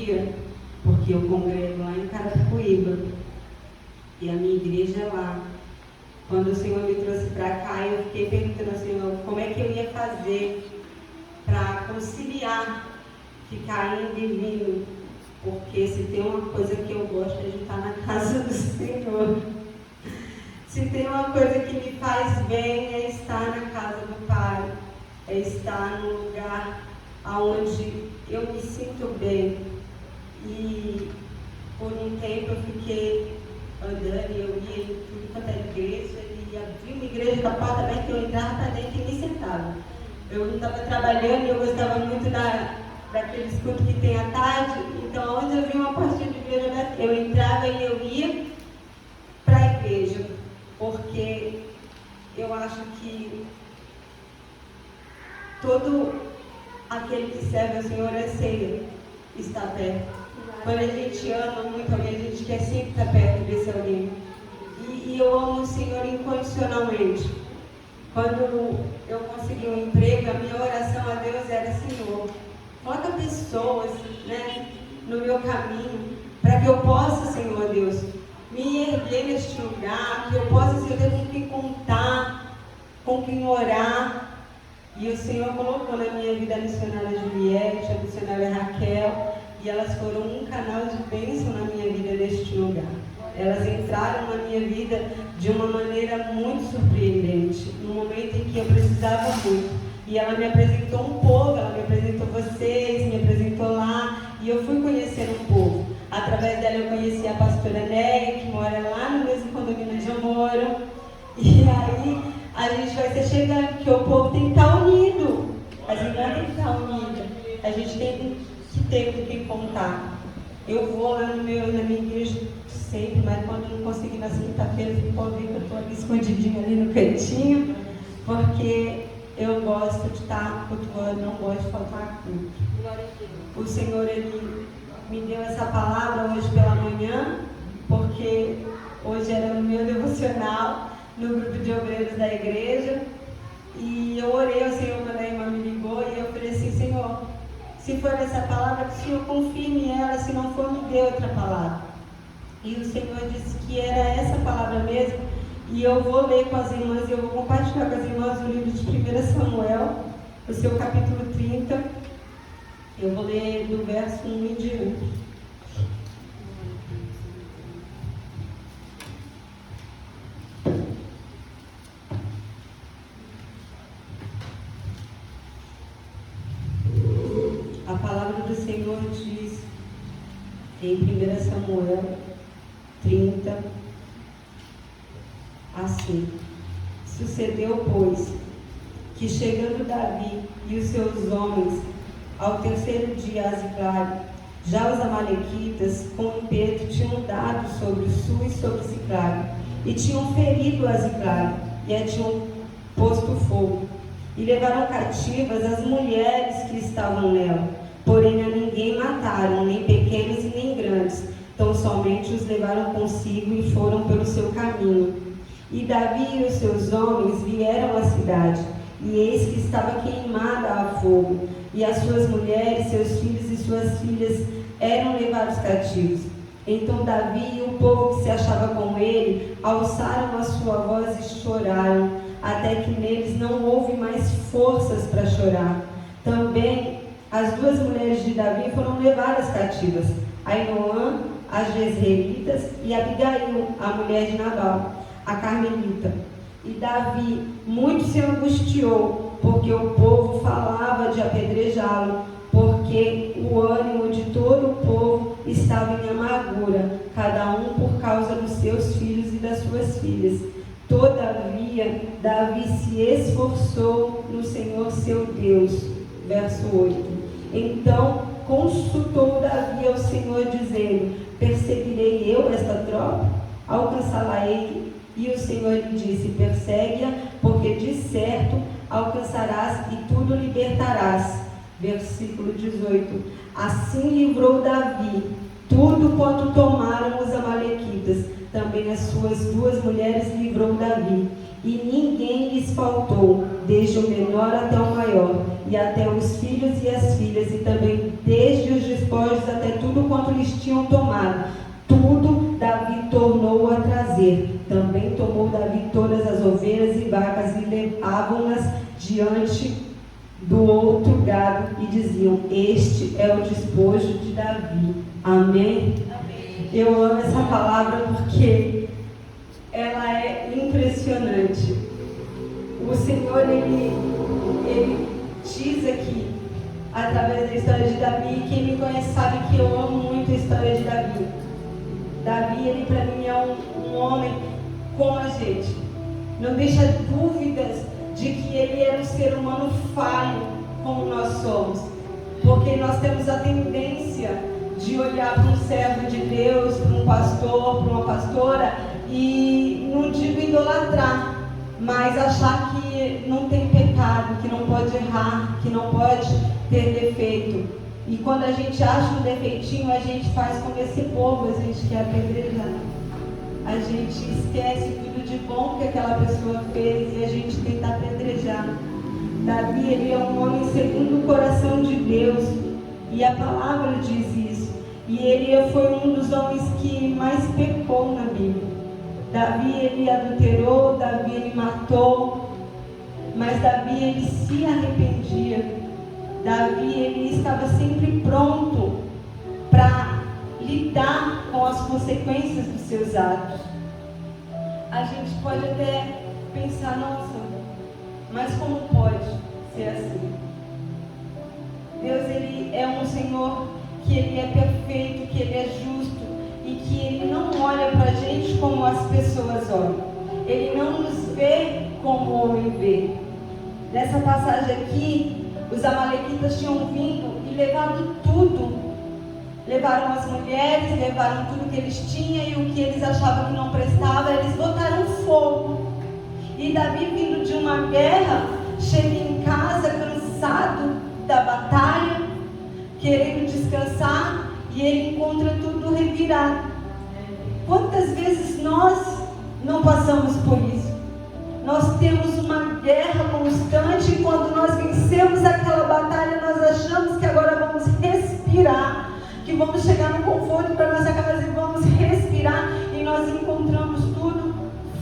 dia, porque eu congrego lá em Carapicuíba, e a minha igreja é lá. Quando o Senhor me trouxe para cá, eu fiquei perguntando ao Senhor como é que eu ia fazer para conciliar, ficar indo e vindo, porque se tem uma coisa que eu gosto é de estar na casa do Senhor. Se tem uma coisa que me faz bem é estar na casa do Pai, é estar num lugar onde eu me sinto bem. E por um tempo eu fiquei andando e eu ia em tudo quanto era igreja, e abria uma igreja da porta aberta, eu entrava para dentro e me sentava. Eu não estava trabalhando e eu gostava muito daqueles cultos que tem à tarde, então onde eu vi uma portinha de igreja aberta, eu entrava e eu ia para a igreja, porque eu acho que todo aquele que serve ao Senhor é ceia, está perto. Quando a gente ama muito alguém, a gente quer sempre estar perto desse alguém. E eu amo o Senhor incondicionalmente. Quando eu consegui um emprego, a minha oração a Deus era: Senhor, coloca pessoas, no meu caminho, para que eu possa, Senhor Deus, me erguer neste lugar, que eu possa, Senhor Deus, com quem contar, com quem orar. E o Senhor colocou na minha vida a missionária Juliette, a missionária Raquel, e elas foram um canal de bênção na minha vida neste lugar. Elas entraram na minha vida de uma maneira muito surpreendente, no momento em que eu precisava muito. E ela me apresentou um povo, ela me apresentou vocês, me apresentou lá, e eu fui conhecer um povo. Através dela eu conheci a pastora Neia, que mora lá no mesmo condomínio onde eu moro. E aí a gente vai ser chegando, porque o povo tem que estar unido. As irmãs têm que estar unidas. A gente tem que ter com quem contar. Eu vou lá na minha igreja sempre, mas quando eu não conseguir na quinta-feira, pode ver que eu estou ali escondidinha ali no cantinho, porque eu gosto de estar cultuando, não gosto de faltar culto. O Senhor, Ele me deu essa palavra hoje pela manhã, porque hoje era no meu devocional, no grupo de obreiros da igreja, e eu orei ao Senhor quando a irmã me ligou, e eu falei assim: Senhor, se for essa palavra, que o Senhor confirme ela, se não for, me dê outra palavra. E o Senhor disse que era essa palavra mesmo, e eu vou ler com as irmãs, e eu vou compartilhar com as irmãs o livro de 1 Samuel, o seu capítulo 30, eu vou ler do verso 1 em diante. A palavra do Senhor diz em 1 Samuel 30, assim: sucedeu, pois, que chegando Davi e os seus homens ao terceiro dia a Ziclague, já os amalequitas com impeto tinham dado sobre o sul e sobre Ziclague, e tinham ferido a Ziclague, e a tinham posto fogo, e levaram cativas as mulheres que estavam nela, porém a ninguém mataram, nem pequenos e nem grandes, tão somente os levaram consigo e foram pelo seu caminho. E Davi e os seus homens vieram à cidade, e eis que estava queimada a fogo, e as suas mulheres, seus filhos e suas filhas eram levados cativos. Então Davi e o povo que se achava com ele alçaram a sua voz e choraram, até que neles não houve mais forças para chorar. Também as duas mulheres de Davi foram levadas cativas, Ainoã, as jezreelitas, e Abigail, a mulher de Nabal, a carmelita. E Davi muito se angustiou, porque o povo falava de apedrejá-lo, porque o ânimo de todo o povo estava em amargura, cada um por causa dos seus filhos e das suas filhas. Todavia, Davi se esforçou no Senhor seu Deus. Verso 8. Então consultou Davi ao Senhor, dizendo: perseguirei eu esta tropa? Alcançá-la-ei? E o Senhor lhe disse: persegue-a, porque de certo alcançarás e tudo libertarás. Versículo 18. Assim livrou Davi tudo quanto tomaram os amalequitas. Também as suas duas mulheres livrou Davi. E ninguém lhes faltou, desde o menor até o maior, e até os filhos e as filhas, e também desde os despojos até tudo tinham tomado. Tudo Davi tornou a trazer. Também tomou Davi todas as ovelhas e vacas e levavam-nas diante do outro gado e diziam: este é o despojo de Davi. Amém? Amém. Eu amo essa palavra porque ela é impressionante. O Senhor, Ele diz aqui, através da história de Davi, e quem me conhece sabe que eu amo muito a história de Davi. Davi, ele para mim é um homem como a gente. Não deixa dúvidas de que ele era um ser humano falho, como nós somos. Porque nós temos a tendência de olhar para um servo de Deus, para um pastor, para uma pastora, e não digo idolatrar, mas achar que não tem pecado, que não pode errar, que não pode ter defeito. E quando a gente acha um defeitinho, a gente faz como esse povo, a gente quer apedrejar. A gente esquece tudo de bom que aquela pessoa fez e a gente tenta apedrejar. Davi, ele é um homem segundo o coração de Deus, e a palavra diz isso. E ele foi um dos homens que mais pecou na Bíblia. Davi, ele adulterou, Davi, ele matou, mas Davi, ele se arrependia. Davi, ele estava sempre pronto para lidar com as consequências dos seus atos. A gente pode até pensar: nossa, mas como pode ser assim? Deus, ele é um Senhor que ele é perfeito, que ele é justo e que ele não olha para a gente como as pessoas olham. Ele não nos vê como o homem vê. Nessa passagem aqui, os amalequitas tinham vindo e levado tudo. Levaram as mulheres, levaram tudo que eles tinham, e o que eles achavam que não prestava, eles botaram fogo. E Davi, vindo de uma guerra, chega em casa cansado da batalha, querendo descansar, e ele encontra tudo revirado. Quantas vezes nós não passamos por isso? Nós temos uma guerra constante, e quando nós vencemos aquela batalha, nós achamos que agora vamos respirar, que vamos chegar no conforto para nossa casa e vamos respirar, e nós encontramos tudo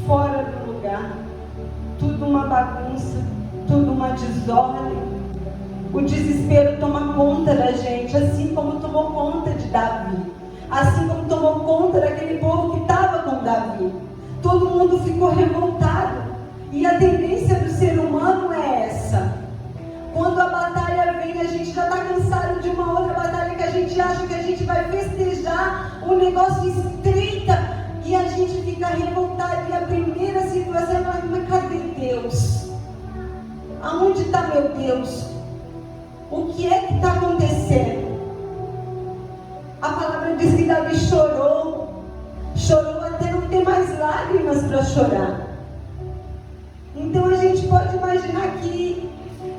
fora do lugar, tudo uma bagunça, tudo uma desordem. O desespero toma conta da gente, assim como tomou conta de Davi, assim como tomou conta daquele povo que estava com Davi. Todo mundo ficou revoltado. E a tendência do ser humano é essa. Quando a batalha vem, a gente já está cansado de uma outra batalha que a gente acha que a gente vai festejar, o negócio estreita e a gente fica revoltado. E a primeira situação é: mas cadê Deus? Aonde está meu Deus? O que é que está acontecendo? A palavra diz que Davi chorou até não ter mais lágrimas para chorar. Então a gente pode imaginar que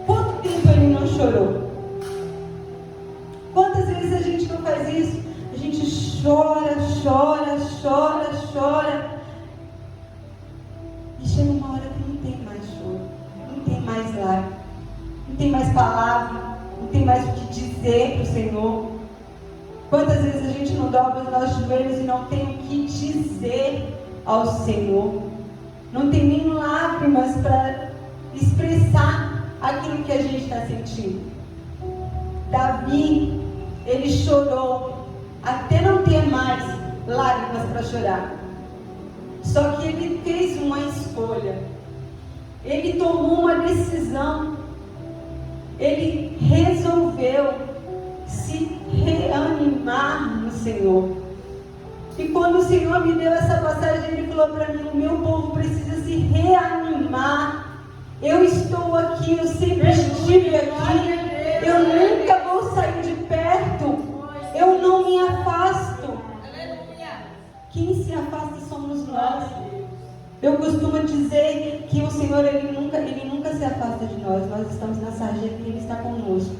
quanto tempo ele não chorou? Quantas vezes a gente não faz isso? A gente chora. E chega uma hora que não tem mais choro, não tem mais lágrimas, não tem mais palavra, não tem mais o que dizer para o Senhor. Quantas vezes a gente não dobra os nossos joelhos e não tem o que dizer ao Senhor? Não tem nem lágrimas para expressar aquilo que a gente está sentindo. Davi, ele chorou até não ter mais lágrimas para chorar. Só que ele fez uma escolha. Ele tomou uma decisão. Ele resolveu se reanimar no Senhor. E quando o Senhor me deu essa passagem, Ele falou para mim: o meu povo precisa se reanimar. Eu estou aqui, eu sempre estive aqui. Eu nunca vou sair de perto. Eu não me afasto. Quem se afasta somos nós. Eu costumo dizer que o Senhor, Ele nunca se afasta de nós. Nós estamos na sarjeta e Ele está conosco.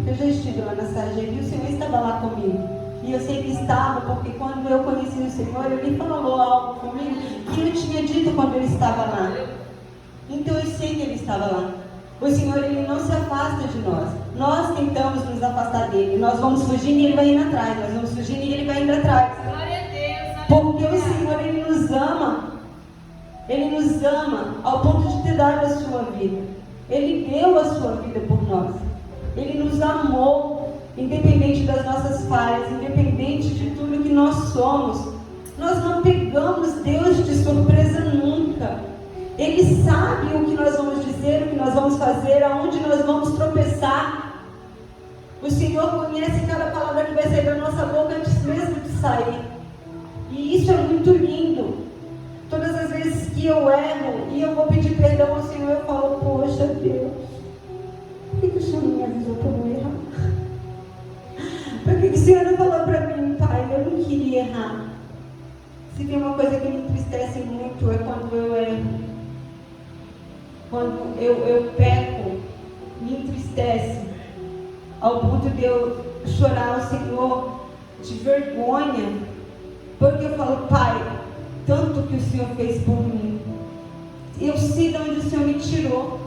Eu já estive lá na sarjeta e o Senhor estava lá comigo. E eu sei que estava, porque quando eu conheci o Senhor, Ele falou algo comigo que eu tinha dito quando Ele estava lá. Então eu sei que Ele estava lá. O Senhor, Ele não se afasta de nós. Nós tentamos nos afastar dEle. Nós vamos fugindo e Ele vai indo atrás. Nós vamos fugindo e Ele vai indo atrás. Glória a Deus. Porque o Senhor, Ele nos ama. Ele nos ama ao ponto de ter dado a sua vida. Ele deu a sua vida por nós. Ele nos amou, independente das nossas falhas, independente de tudo que nós somos. Nós não pegamos Deus de surpresa nunca. Ele sabe o que nós vamos dizer, o que nós vamos fazer, aonde nós vamos tropeçar. O Senhor conhece cada palavra que vai sair da nossa boca antes mesmo de sair. E isso é muito lindo. Todas as vezes que eu erro e eu vou pedir perdão ao Senhor, eu falo, poxa Deus, por que o Senhor não me avisou para eu não errar? Por que o Senhor não falou para mim, Pai, eu não queria errar? Se tem uma coisa que me entristece muito é quando eu erro. Quando eu peco, me entristece ao ponto de eu chorar ao Senhor de vergonha, porque eu falo, Pai, tanto que o Senhor fez por mim, eu sei de onde o Senhor me tirou.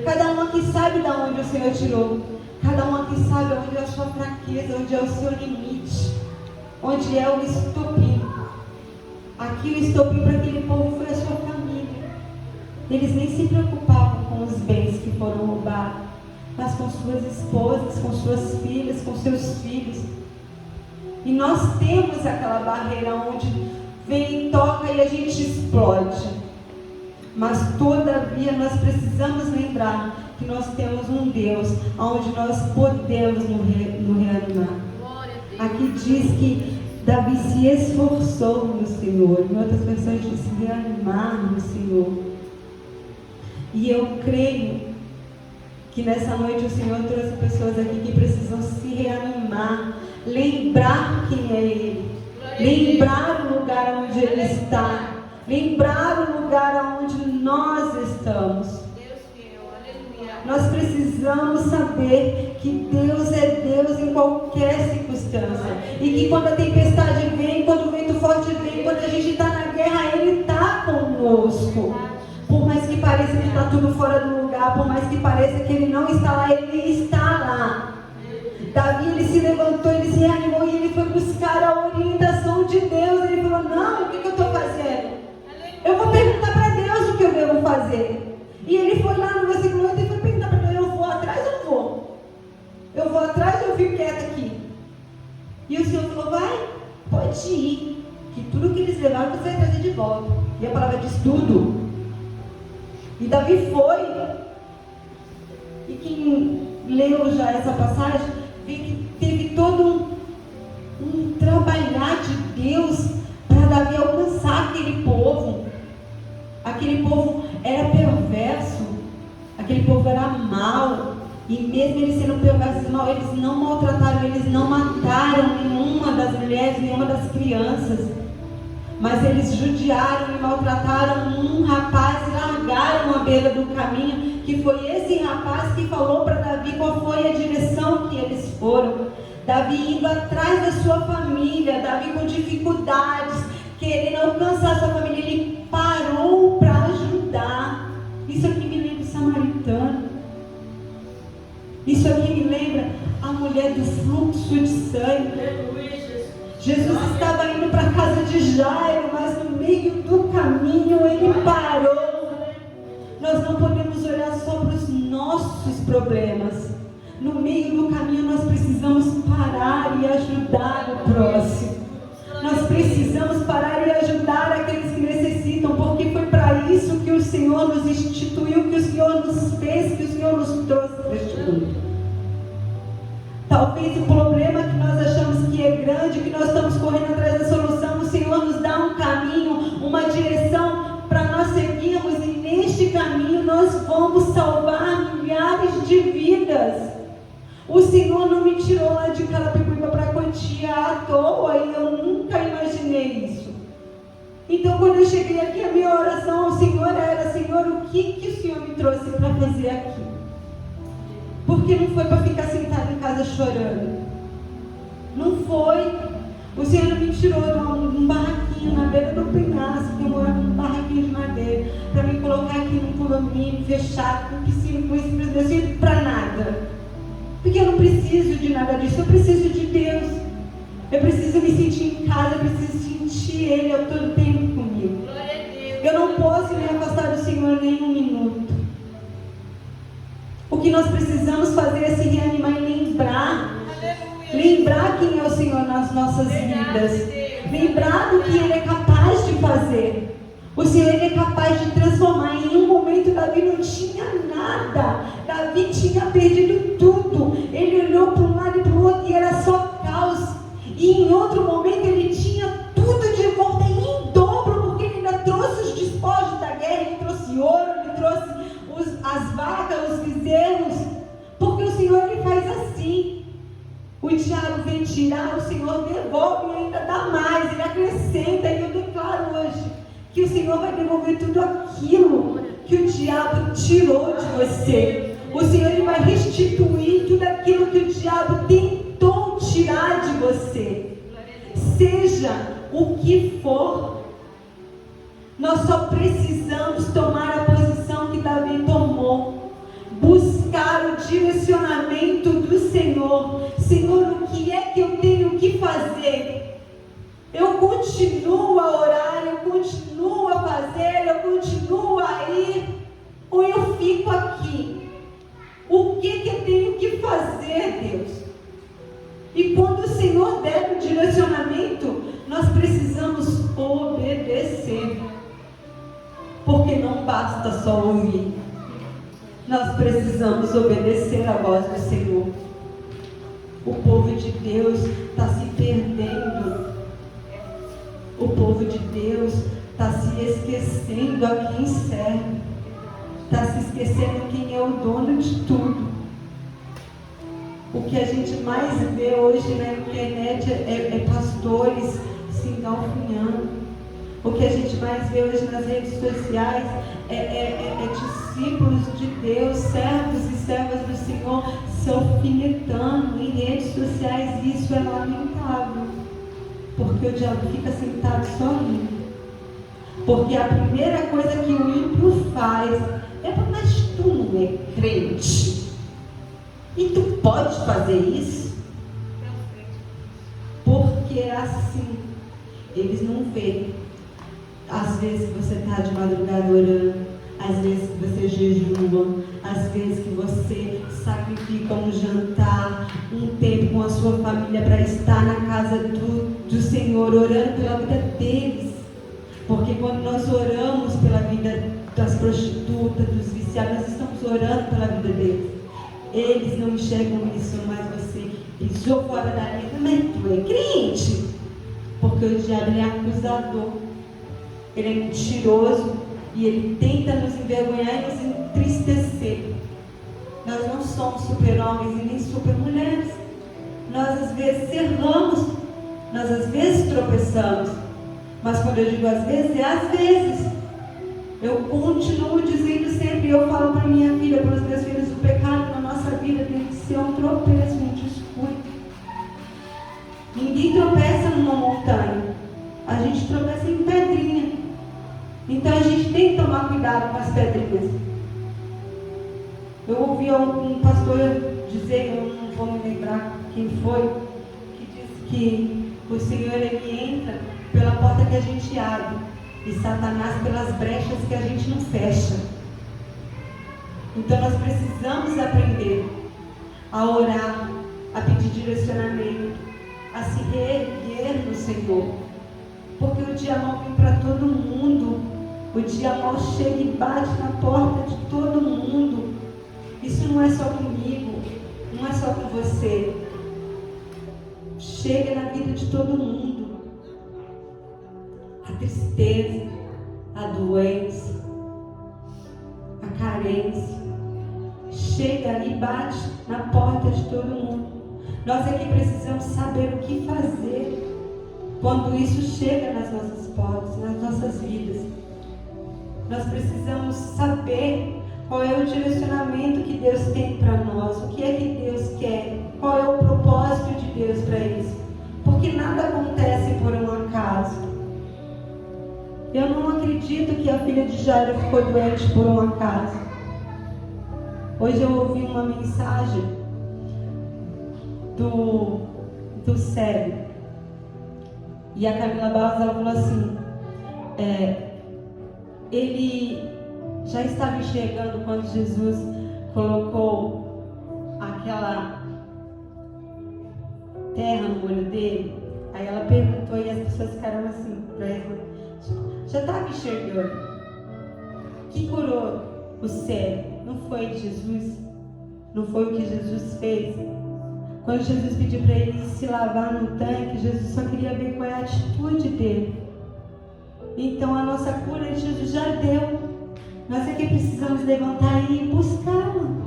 Cada um aqui sabe de onde o Senhor tirou. Cada um aqui sabe onde é a sua fraqueza, onde é o seu limite, onde é o estopim. Aqui o estopim para aquele povo foi a sua família. Eles nem se preocupavam com os bens que foram roubados, mas com suas esposas, com suas filhas, com seus filhos. E nós temos aquela barreira onde vem e toca e a gente explode. Mas todavia nós precisamos lembrar que nós temos um Deus onde nós podemos nos reanimar. Aqui diz que Davi se esforçou no Senhor. Em outras versões diz se reanimar no Senhor. E eu creio que nessa noite o Senhor trouxe pessoas aqui que precisam se reanimar, lembrar quem é Ele, lembrar o lugar onde Ele está, lembrar o lugar onde nós estamos. Nós precisamos saber que Deus é Deus em qualquer circunstância. E que quando a tempestade vem, quando o vento forte vem, quando a gente está na guerra, Ele está conosco. Por mais que pareça que está tudo fora do lugar, por mais que pareça que Ele não está lá, Ele está lá. Davi, ele se levantou, ele se reanimou e ele foi buscar a orientação de Deus. Ele falou, não, o que eu estou fazendo? Eu vou perguntar para Deus o que eu devo fazer. E ele foi lá no versículo 8 e foi perguntar para Deus, eu vou atrás ou não vou? Eu vou atrás ou eu fico quieta aqui? E o Senhor falou, vai, pode ir, que tudo que eles levaram você vai trazer de volta. E a palavra diz tudo. E Davi foi. E quem leu já essa passagem, vê que teve todo um trabalhar de Deus para Davi alcançar aquele povo. Aquele povo era perverso, aquele povo era mau, e mesmo eles sendo perversos e mau, eles não maltrataram, eles não mataram nenhuma das mulheres, nenhuma das crianças, mas eles judiaram e maltrataram um rapaz e largaram à beira do caminho, que foi esse rapaz que falou para Davi qual foi a direção que eles foram. Davi indo atrás da sua família, Davi com dificuldades, querendo alcançar a sua família, ele parou para ajudar. Isso aqui me lembra o samaritano. Isso aqui me lembra a mulher do fluxo de sangue. Jesus estava indo para a casa de Jairo, mas no meio do caminho ele parou. Nós não podemos olhar só para os nossos problemas. No meio do caminho nós precisamos parar e ajudar o próximo. Nós precisamos parar e ajudar aqueles que necessitam, porque foi para isso que o Senhor nos instituiu, que o Senhor nos fez, que o Senhor nos trouxe para este mundo. Talvez o problema que nós achamos que é grande, que nós estamos correndo atrás da solução, o Senhor nos dá um caminho, uma direção para nós seguirmos, e neste caminho nós vamos salvar milhares de vidas. O Senhor não me tirou lá de Carapicuíba para Cotia à toa, e eu nunca imaginei isso. Então, quando eu cheguei aqui, a minha oração ao Senhor era, Senhor, o que o Senhor me trouxe para fazer aqui? Porque não foi para ficar sentado em casa chorando. Não foi. O Senhor não me tirou de um barraquinho na beira do penhasco, que eu morava num barraquinho de madeira, para me colocar aqui num condomínio fechado, com piscina, eu sinto para nada. Porque eu não preciso de nada disso, eu preciso de Deus. Eu preciso me sentir em casa, eu preciso sentir Ele a todo tempo comigo. Eu não posso me afastar do Senhor nem um minuto. O que nós precisamos fazer é se reanimar e lembrar quem é o Senhor nas nossas vidas, lembrar do que Ele é capaz de fazer. O Senhor, Ele é capaz de transformar. Em um momento Davi não tinha nada, Davi tinha perdido tudo, ele olhou para um lado e para o outro e era só caos, e em outro momento ele tinha tudo de volta em dobro, porque ele ainda trouxe os despojos da guerra, ele trouxe ouro, ele trouxe as vacas, os bezerros, porque o Senhor, Ele faz assim. O diabo vem tirar, o Senhor devolve e ainda dá mais, Ele acrescenta. E eu declaro hoje que o Senhor vai devolver tudo aquilo que o diabo tirou de você. O Senhor, Ele vai restituir tudo aquilo que o diabo tentou tirar de você. Seja o que for, nós só precisamos tomar a posição que Davi tomou. Buscar o direcionamento do Senhor. Senhor, o que é que eu tenho que fazer? Eu continuo a orar, eu continuo a fazer, eu continuo a ir, ou eu fico aqui? O que eu tenho que fazer, Deus? E quando o Senhor der o direcionamento, nós precisamos obedecer. Porque não basta só ouvir. Nós precisamos obedecer a voz do Senhor. O povo de Deus está se perdendo. O povo de Deus está se esquecendo a quem serve. Está se esquecendo quem é o dono de tudo. O que a gente mais vê hoje na internet é pastores se engalfinhando. O que a gente mais vê hoje nas redes sociais é discípulos de Deus, servos e servas do Senhor se alfinetando em redes sociais. Isso é lamentável, porque o diabo fica sentado só rindo. Porque a primeira coisa que o ímpio faz é: mas tu não é crente? E tu pode fazer isso? Porque é assim, eles não veem. Às vezes que você está de madrugada orando, às vezes que você jejua, às vezes que você sacrifica um jantar, um tempo com a sua família para estar na casa do Senhor, orando pela vida deles. Porque quando nós oramos pela vida das prostitutas, dos viciados, nós estamos orando pela vida deles. Eles não enxergam isso, mas você pisou fora da linha. Mas tu é crente? Porque o diabo é acusador. Ele é mentiroso e ele tenta nos envergonhar e nos entristecer. Nós não somos super-homens e nem super-mulheres. Nós às vezes erramos, nós às vezes tropeçamos. Mas quando eu digo às vezes, é às vezes. Eu continuo dizendo sempre, eu falo para minha filha, para os meus filhos, o pecado na nossa vida tem que ser um tropeço, um descuido. Ninguém tropeça numa montanha, a gente tropeça em pedrinha. Então a gente tem que tomar cuidado com as pedrinhas. Eu ouvi um pastor dizer, eu não vou me lembrar quem foi, que disse que o Senhor, Ele entra pela porta que a gente abre e Satanás pelas brechas que a gente não fecha. Então nós precisamos aprender a orar, a pedir direcionamento, a se reerguer no Senhor. Porque o dia mal vem para todo mundo. O dia mal chega e bate na porta de todo mundo. Isso não é só comigo, não é só com você. Chega na vida de todo mundo. A tristeza, a doença, a carência. Chega e bate na porta de todo mundo. Nós aqui precisamos saber o que fazer quando isso chega nas nossas portas, nas nossas vidas. Nós precisamos saber qual é o direcionamento que Deus tem para nós, o que é que Deus quer, qual é o propósito de Deus para isso. Porque nada acontece por um acaso. Eu não acredito que a filha de Jairo ficou doente por um acaso. Hoje eu ouvi uma mensagem do cego. E a Camila Barros, ela falou assim, ele já estava enxergando quando Jesus colocou aquela terra no olho dele. Aí ela perguntou e as pessoas ficaram assim para ela, já estava enxergando. Que curou o cego? Não foi Jesus? Não foi o que Jesus fez? Quando Jesus pediu para ele se lavar no tanque, Jesus só queria ver qual é a atitude dele. Então a nossa cura Jesus já deu. Nós é que precisamos levantar e buscá-la.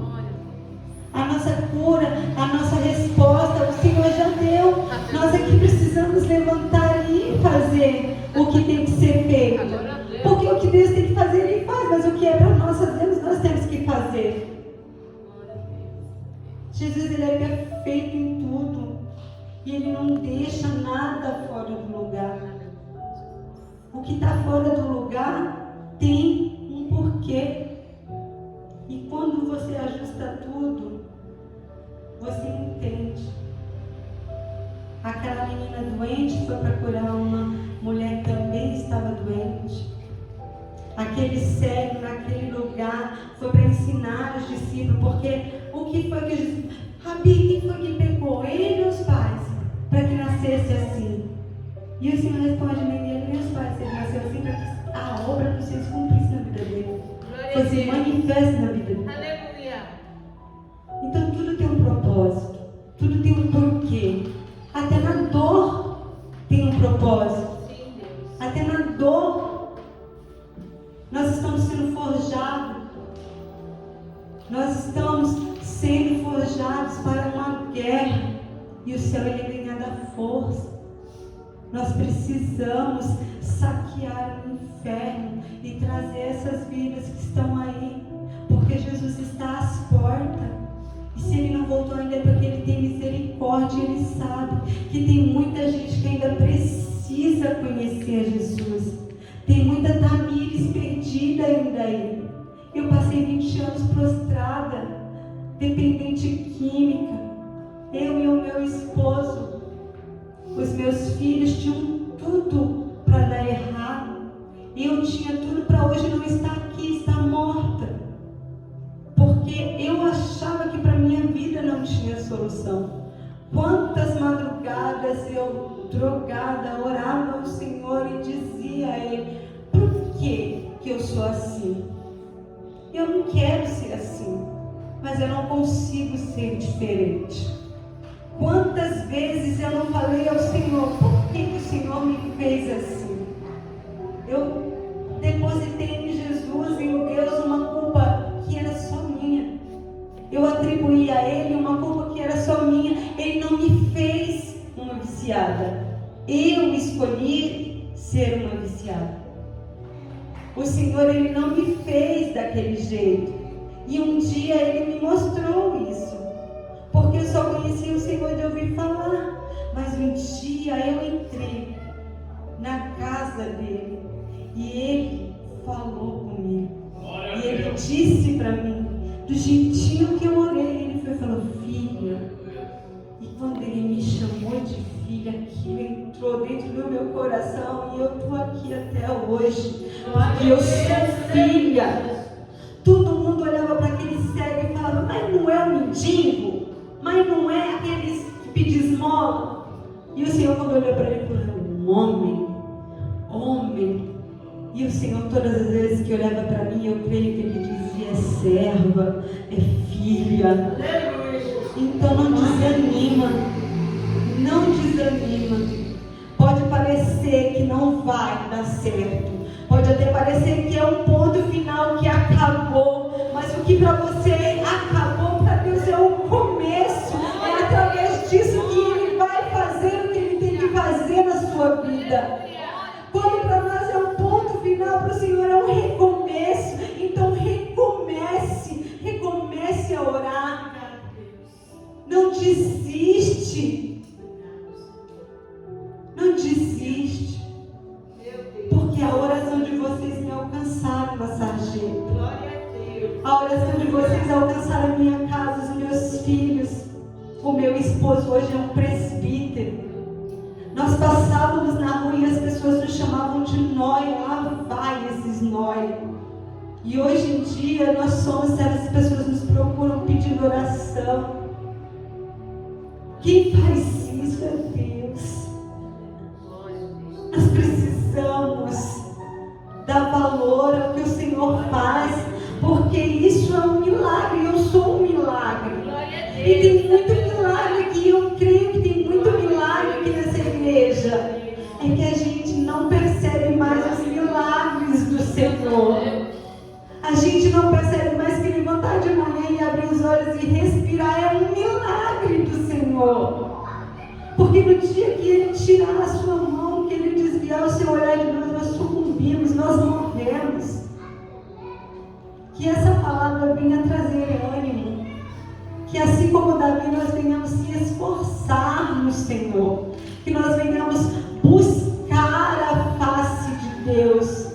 A nossa cura, a nossa resposta, o Senhor já deu. Nós é que precisamos levantar e fazer o que tem que ser feito. Porque o que Deus tem que fazer, Ele faz. Mas o que é para nós fazermos, nós temos que fazer. Jesus, Ele é perfeito em tudo. E Ele não deixa nada fora do lugar. O que está fora do lugar tem um porquê. E quando você ajusta tudo, você entende. Aquela menina doente foi para curar uma mulher que também estava doente. Aquele cego naquele lugar foi para ensinar os discípulos, porque o que foi que Jesus... Rabi, quem foi que pecou? Ele ou os pais? Para que nascesse assim. E o Senhor responde, nem ele nem os pais. Ele nasceu assim para que a obra que vocês cumprissem na vida dele. Fosse manifeste na vida dele. Aleluia. Então tudo tem um propósito. Tudo tem um porquê. Até na dor tem um propósito. Até na dor nós estamos sendo forjados. Nós estamos sendo forjados para uma guerra. E o céu ele vem a dar força. Nós precisamos saquear o inferno e trazer essas vidas que estão aí. Porque Jesus está às portas. E se Ele não voltou ainda é porque Ele tem misericórdia. Ele sabe que tem muita gente que ainda precisa conhecer Jesus. Tem muita Tamires perdida ainda aí. Eu passei 20 anos prostrada, dependente química. Eu e o meu esposo, os meus filhos tinham tudo para dar errado. Eu tinha tudo para hoje não estar aqui, estar morta. Porque eu achava que para minha vida não tinha solução. Quantas madrugadas eu, drogada, orava ao Senhor e dizia a Ele, por que eu sou assim? Eu não quero ser assim, mas eu não consigo ser diferente. Quantas vezes eu não falei ao Senhor, por que o Senhor me fez assim? Eu depositei em Jesus, em Deus, uma culpa que era só minha. Eu atribuí a Ele uma culpa que era só minha. Ele não me fez uma viciada. Eu escolhi ser uma viciada. O Senhor, Ele não me fez daquele jeito. E um dia Ele me mostrou isso. Porque eu só conhecia o Senhor de ouvir falar. Mas um dia eu entrei na casa dEle. E Ele falou comigo. E Ele disse para mim, do jeitinho que eu orei, Ele foi e falou, filha. E quando Ele me chamou de filha, aquilo entrou dentro do meu coração. E eu estou aqui até hoje. Porque eu sou filha. Todo mundo olhava para aquele cego e falava, mas não é um mendigo? Mas não é aqueles que pedem esmola? E o Senhor, quando olhou para ele, falou, homem. E o Senhor, todas as vezes que olhava para mim, eu creio que Ele dizia, é serva, é filha. Então não desanima. Não desanima. Pode parecer que não vai dar certo. Pode até parecer que é um ponto final que acabou. Mas o que para você acabou, para Deus é o começo. É através disso que Ele vai fazer o que Ele tem que fazer na sua vida. Quando para nós é um ponto final, para o Senhor é um recomeço. Então recomece a orar. Não desiste. Não desiste. Porque a oração de vocês me alcançaram, sargento. A oração de vocês alcançaram hoje é um presbítero. Nós passávamos na rua e as pessoas nos chamavam de nóia. Lá vai esses nóia. E hoje em dia nós somos, certas pessoas nos procuram pedindo oração. Quem faz isso é Deus. Nós precisamos dar valor ao que o Senhor faz, porque isso é um milagre. Eu sou um milagre. E tem muito milagre aqui. Eu creio que tem muito milagre aqui nessa igreja. É que a gente não percebe mais os milagres do Senhor. A gente não percebe mais que levantar de manhã e abrir os olhos e respirar é um milagre do Senhor. Porque no dia que Ele tirar a sua mão, que Ele desviar o seu olhar de nós, nós sucumbimos, nós morremos. Que essa palavra venha trazer ânimo. Que assim como Davi, nós venhamos se esforçar no Senhor. Que nós venhamos buscar a face de Deus.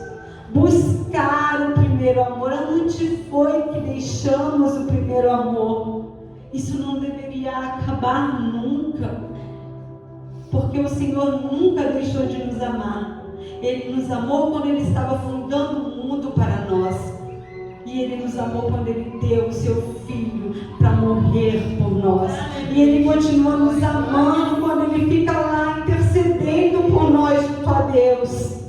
Buscar o primeiro amor. Aonde foi que deixamos o primeiro amor? Isso não deveria acabar nunca. Porque o Senhor nunca deixou de nos amar. Ele nos amou quando Ele estava fundando o mundo para nós. E Ele nos amou quando Ele deu o seu Filho para morrer por nós. E Ele continua nos amando quando Ele fica lá intercedendo por nós junto a Deus.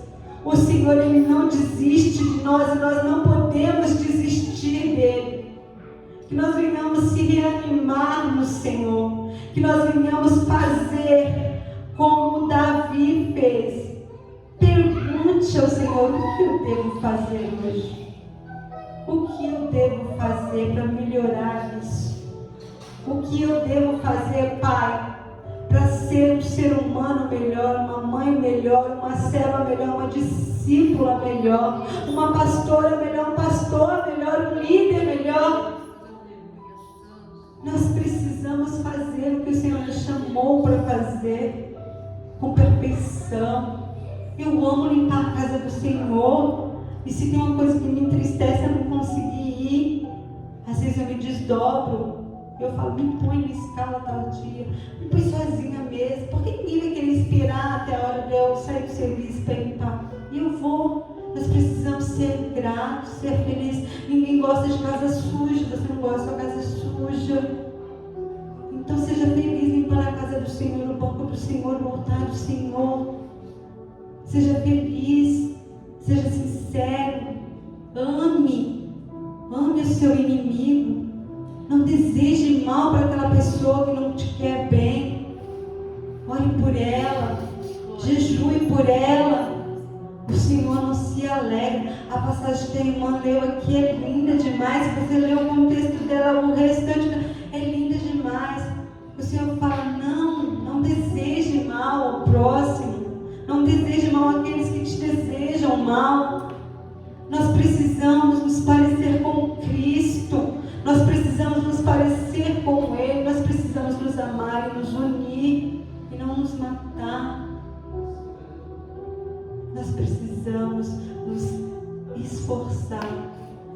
O Senhor, Ele não desiste de nós e nós não podemos desistir dEle. Que nós venhamos se reanimar no Senhor. Que nós venhamos fazer como Davi fez. Pergunte ao Senhor: o que eu devo fazer hoje? O que eu devo fazer para melhorar isso? O que eu devo fazer, Pai, para ser um ser humano melhor, uma mãe melhor, uma serva melhor, uma discípula melhor, uma pastora melhor, um pastor melhor, um líder melhor? Nós precisamos fazer o que o Senhor nos chamou para fazer, com perfeição. Eu amo limpar a casa do Senhor. E se tem uma coisa que me entristece, eu não conseguir ir. Às vezes eu me desdobro. Eu falo: me põe na escala tal dia. Me põe sozinha mesmo. Por que ninguém vai querer esperar até a hora de eu sair do serviço para limpar? E eu vou. Nós precisamos ser gratos, ser felizes. Ninguém gosta de casa suja. Você não gosta da sua casa suja. Então seja feliz limpando a casa do Senhor, o banco do Senhor, o altar do Senhor. Seja feliz. Seja sincero, ame o seu inimigo, não deseje mal para aquela pessoa que não te quer bem. Ore por ela, jejue por ela. O Senhor não se alegra. A passagem que a irmã leu aqui é linda demais. Se você ler o contexto dela, o restante é linda demais. O Senhor fala: não deseje mal ao próximo. Não deseje mal àqueles que te desejam mal. Nós precisamos nos parecer com Cristo. Nós precisamos nos parecer com Ele. Nós precisamos nos amar e nos unir e não nos matar. Nós precisamos nos esforçar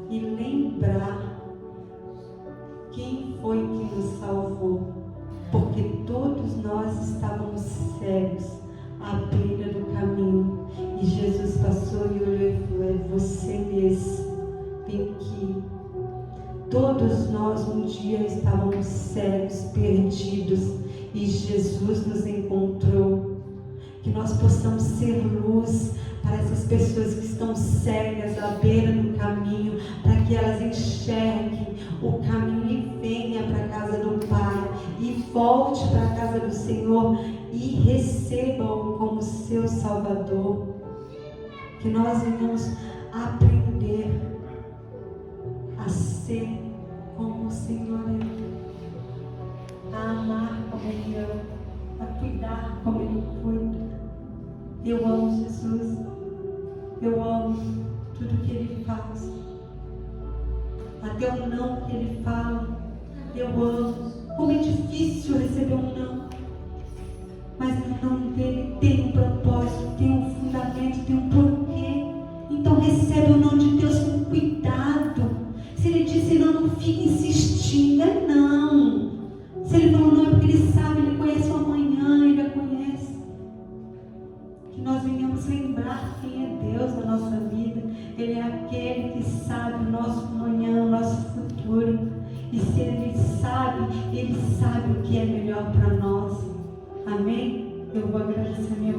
e lembrar quem foi que nos salvou. Porque todos nós estávamos cegos à beira do caminho, e Jesus passou e olhou e falou: é você mesmo, vem aqui. Todos nós um dia estávamos cegos, perdidos, e Jesus nos encontrou. Que nós possamos ser luz para essas pessoas que estão cegas à beira do caminho, para que elas enxerguem o caminho e venha para a casa do Pai, e volte para a casa do Senhor e receba-o como seu Salvador. Que nós venhamos aprender a ser como o Senhor é, a amar como Ele ama, a cuidar como Ele cuida. Eu amo Jesus, eu amo tudo que Ele faz, até o não que Ele fala, eu amo. Como é difícil receber um não, mas o não dele tem um propósito, tem um fundamento, tem um porquê. Então recebe o não de Deus com cuidado. Se Ele disse não, não fique insistindo, é não. Se Ele falou não, é porque Ele sabe, Ele conhece que nós venhamos lembrar quem é Deus na nossa vida. Ele é aquele que sabe o nosso amanhã, o nosso futuro. E se Ele sabe o que é melhor para nós. Amém? Eu vou agradecer a minha